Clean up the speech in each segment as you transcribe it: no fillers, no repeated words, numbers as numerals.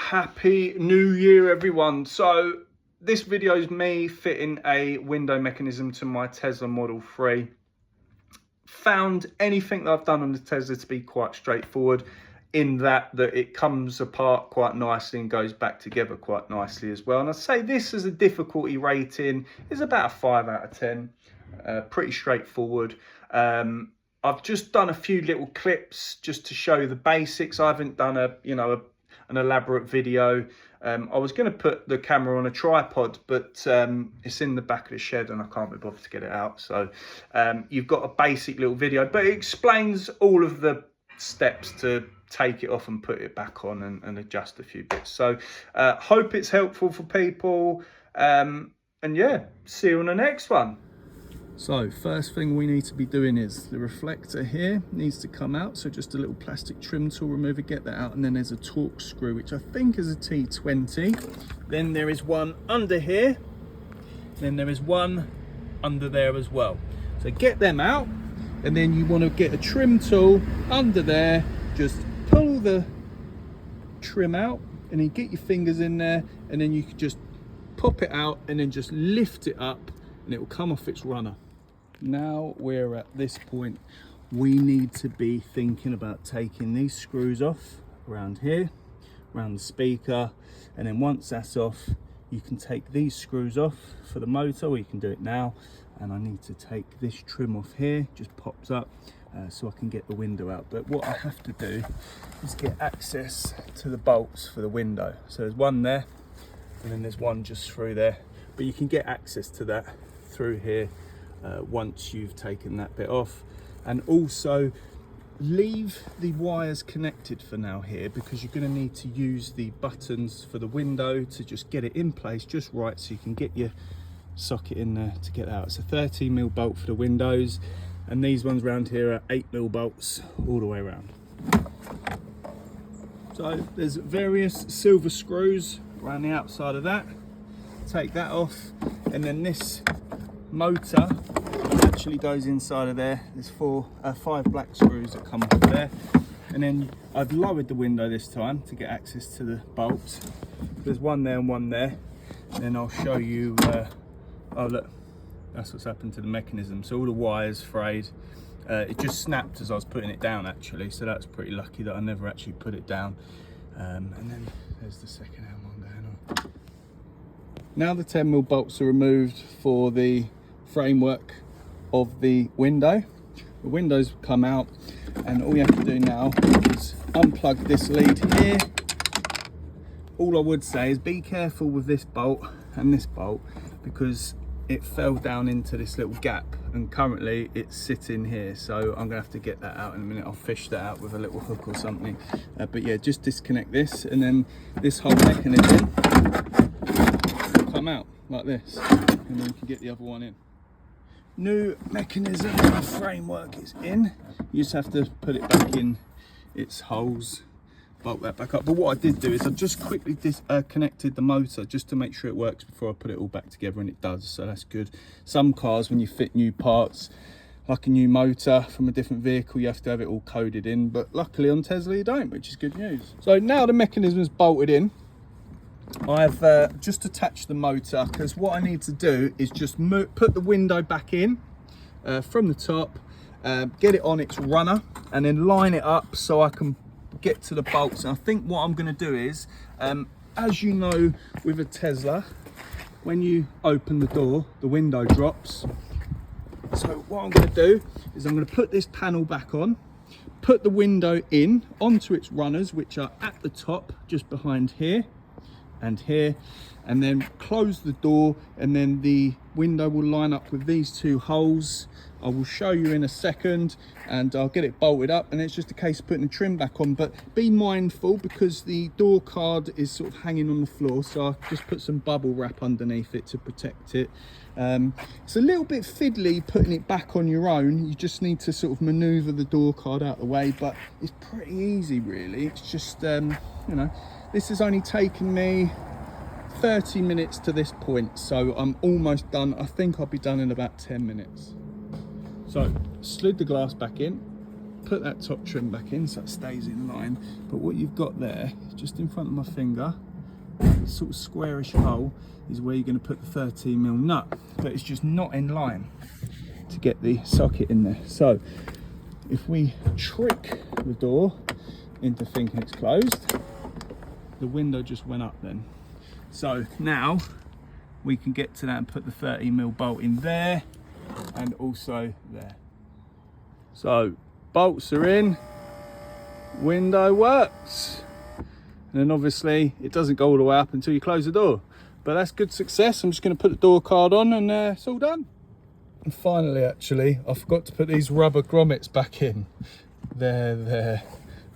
Happy New Year, everyone. So this video is me fitting a window mechanism to my Tesla Model 3. Found anything that I've done on the Tesla to be quite straightforward in that it comes apart quite nicely and goes back together quite nicely as well. And I'd say this as a difficulty rating is about a 5 out of 10. Pretty straightforward. I've just done a few little clips just to show the basics. I haven't done an elaborate video. I was going to put the camera on a tripod, but it's in the back of the shed and I can't be bothered to get it out. So you've got a basic little video, but it explains all of the steps to take it off and put it back on and adjust a few bits. So hope it's helpful for people. And yeah, see you on the next one. So first thing we need to be doing is the reflector here needs to come out. So just a little plastic trim tool remover, get that out. And then there's a torque screw, which I think is a T20. Then there is one under here. Then there is one under there as well. So get them out. And then you want to get a trim tool under there. Just pull the trim out and then get your fingers in there. And then you can just pop it out and then just lift it up and it will come off its runner. Now we're at this point, we need to be thinking about taking these screws off around here, around the speaker, and then once that's off, you can take these screws off for the motor, or you can do it now. And I need to take this trim off here, just pops up, so I can get the window out. But what I have to do is get access to the bolts for the window. So there's one there, and then there's one just through there. But you can get access to that through here once you've taken that bit off. And also leave the wires connected for now here, because you're going to need to use the buttons for the window to just get it in place just right, so you can get your socket in there to get out. It's a 13mm bolt for the windows, and these ones around here are 8mm bolts all the way around. So there's various silver screws around the outside of that. Take that off, and then this motor actually goes inside of there. There's 5 black screws that come off there, and then I've lowered the window this time to get access to the bolts. There's one there and one there, and then I'll show you oh look, that's what's happened to the mechanism. So all the wires frayed. It just snapped as I was putting it down actually, so that's pretty lucky that I never actually put it down. And then there's the second hand one going on. Now the 10mm bolts are removed for the framework of the window. The windows come out, and all you have to do now is unplug this lead here. All I would say is be careful with this bolt and this bolt, because it fell down into this little gap and currently it's sitting here, so I'm gonna have to get that out in a minute. I'll fish that out with a little hook or something, but yeah, just disconnect this, and then this whole mechanism will come out like this, and then you can get the other one in. New mechanism and framework is in. You just have to put it back in its holes, bolt that back up. But what I did do is I just quickly connected the motor just to make sure it works before I put it all back together, and it does, so that's good. Some cars, when you fit new parts, like a new motor from a different vehicle, you have to have it all coded in, but luckily on Tesla you don't, which is good news. So now the mechanism is bolted in, I've just attached the motor, because what I need to do is just put the window back in from the top, get it on its runner, and then line it up so I can get to the bolts. And I think what I'm going to do is, as you know with a Tesla, when you open the door, the window drops. So what I'm going to do is I'm going to put this panel back on, put the window in onto its runners, which are at the top just behind here and here, and then close the door, and then the window will line up with these 2 holes. I will show you in a second, and I'll get it bolted up, and it's just a case of putting the trim back on. But be mindful, because the door card is sort of hanging on the floor, so I've just put some bubble wrap underneath it to protect it. It's a little bit fiddly putting it back on your own. You just need to sort of maneuver the door card out of the way, but it's pretty easy really. It's just you know, this has only taken me 30 minutes to this point, so I'm almost done. I think I'll be done in about 10 minutes. So slid the glass back in, put that top trim back in so it stays in line. But what you've got there, just in front of my finger, sort of squarish hole, is where you're going to put the 13mm nut, but it's just not in line to get the socket in there. So if we trick the door into thinking it's closed, the window just went up then. So now we can get to that and put the 13mm bolt in there and also there. So bolts are in, window works, and then obviously it doesn't go all the way up until you close the door, but that's good success. I'm just going to put the door card on and it's all done. And finally, actually, I forgot to put these rubber grommets back in. There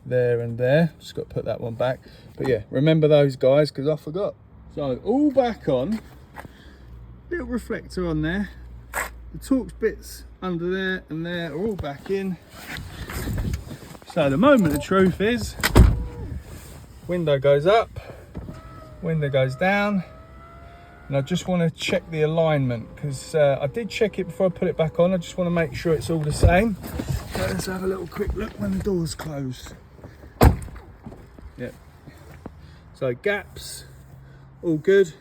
and there. Just got to put that one back. But yeah, remember those guys, because I forgot. So all back on. Little reflector on there. The Torx bits under there and there are all back in. So the moment of truth is, window goes up, window goes down. And I just want to check the alignment, because I did check it before I put it back on. I just want to make sure it's all the same. So let's have a little quick look when the door's closed. Yep. So gaps, all good.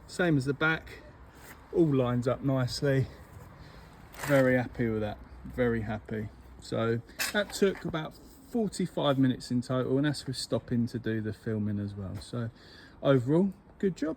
Same as the back, all lines up nicely. Very happy with that, very happy. So that took about 45 minutes in total, and that's with stopping to do the filming as well. So overall, good job.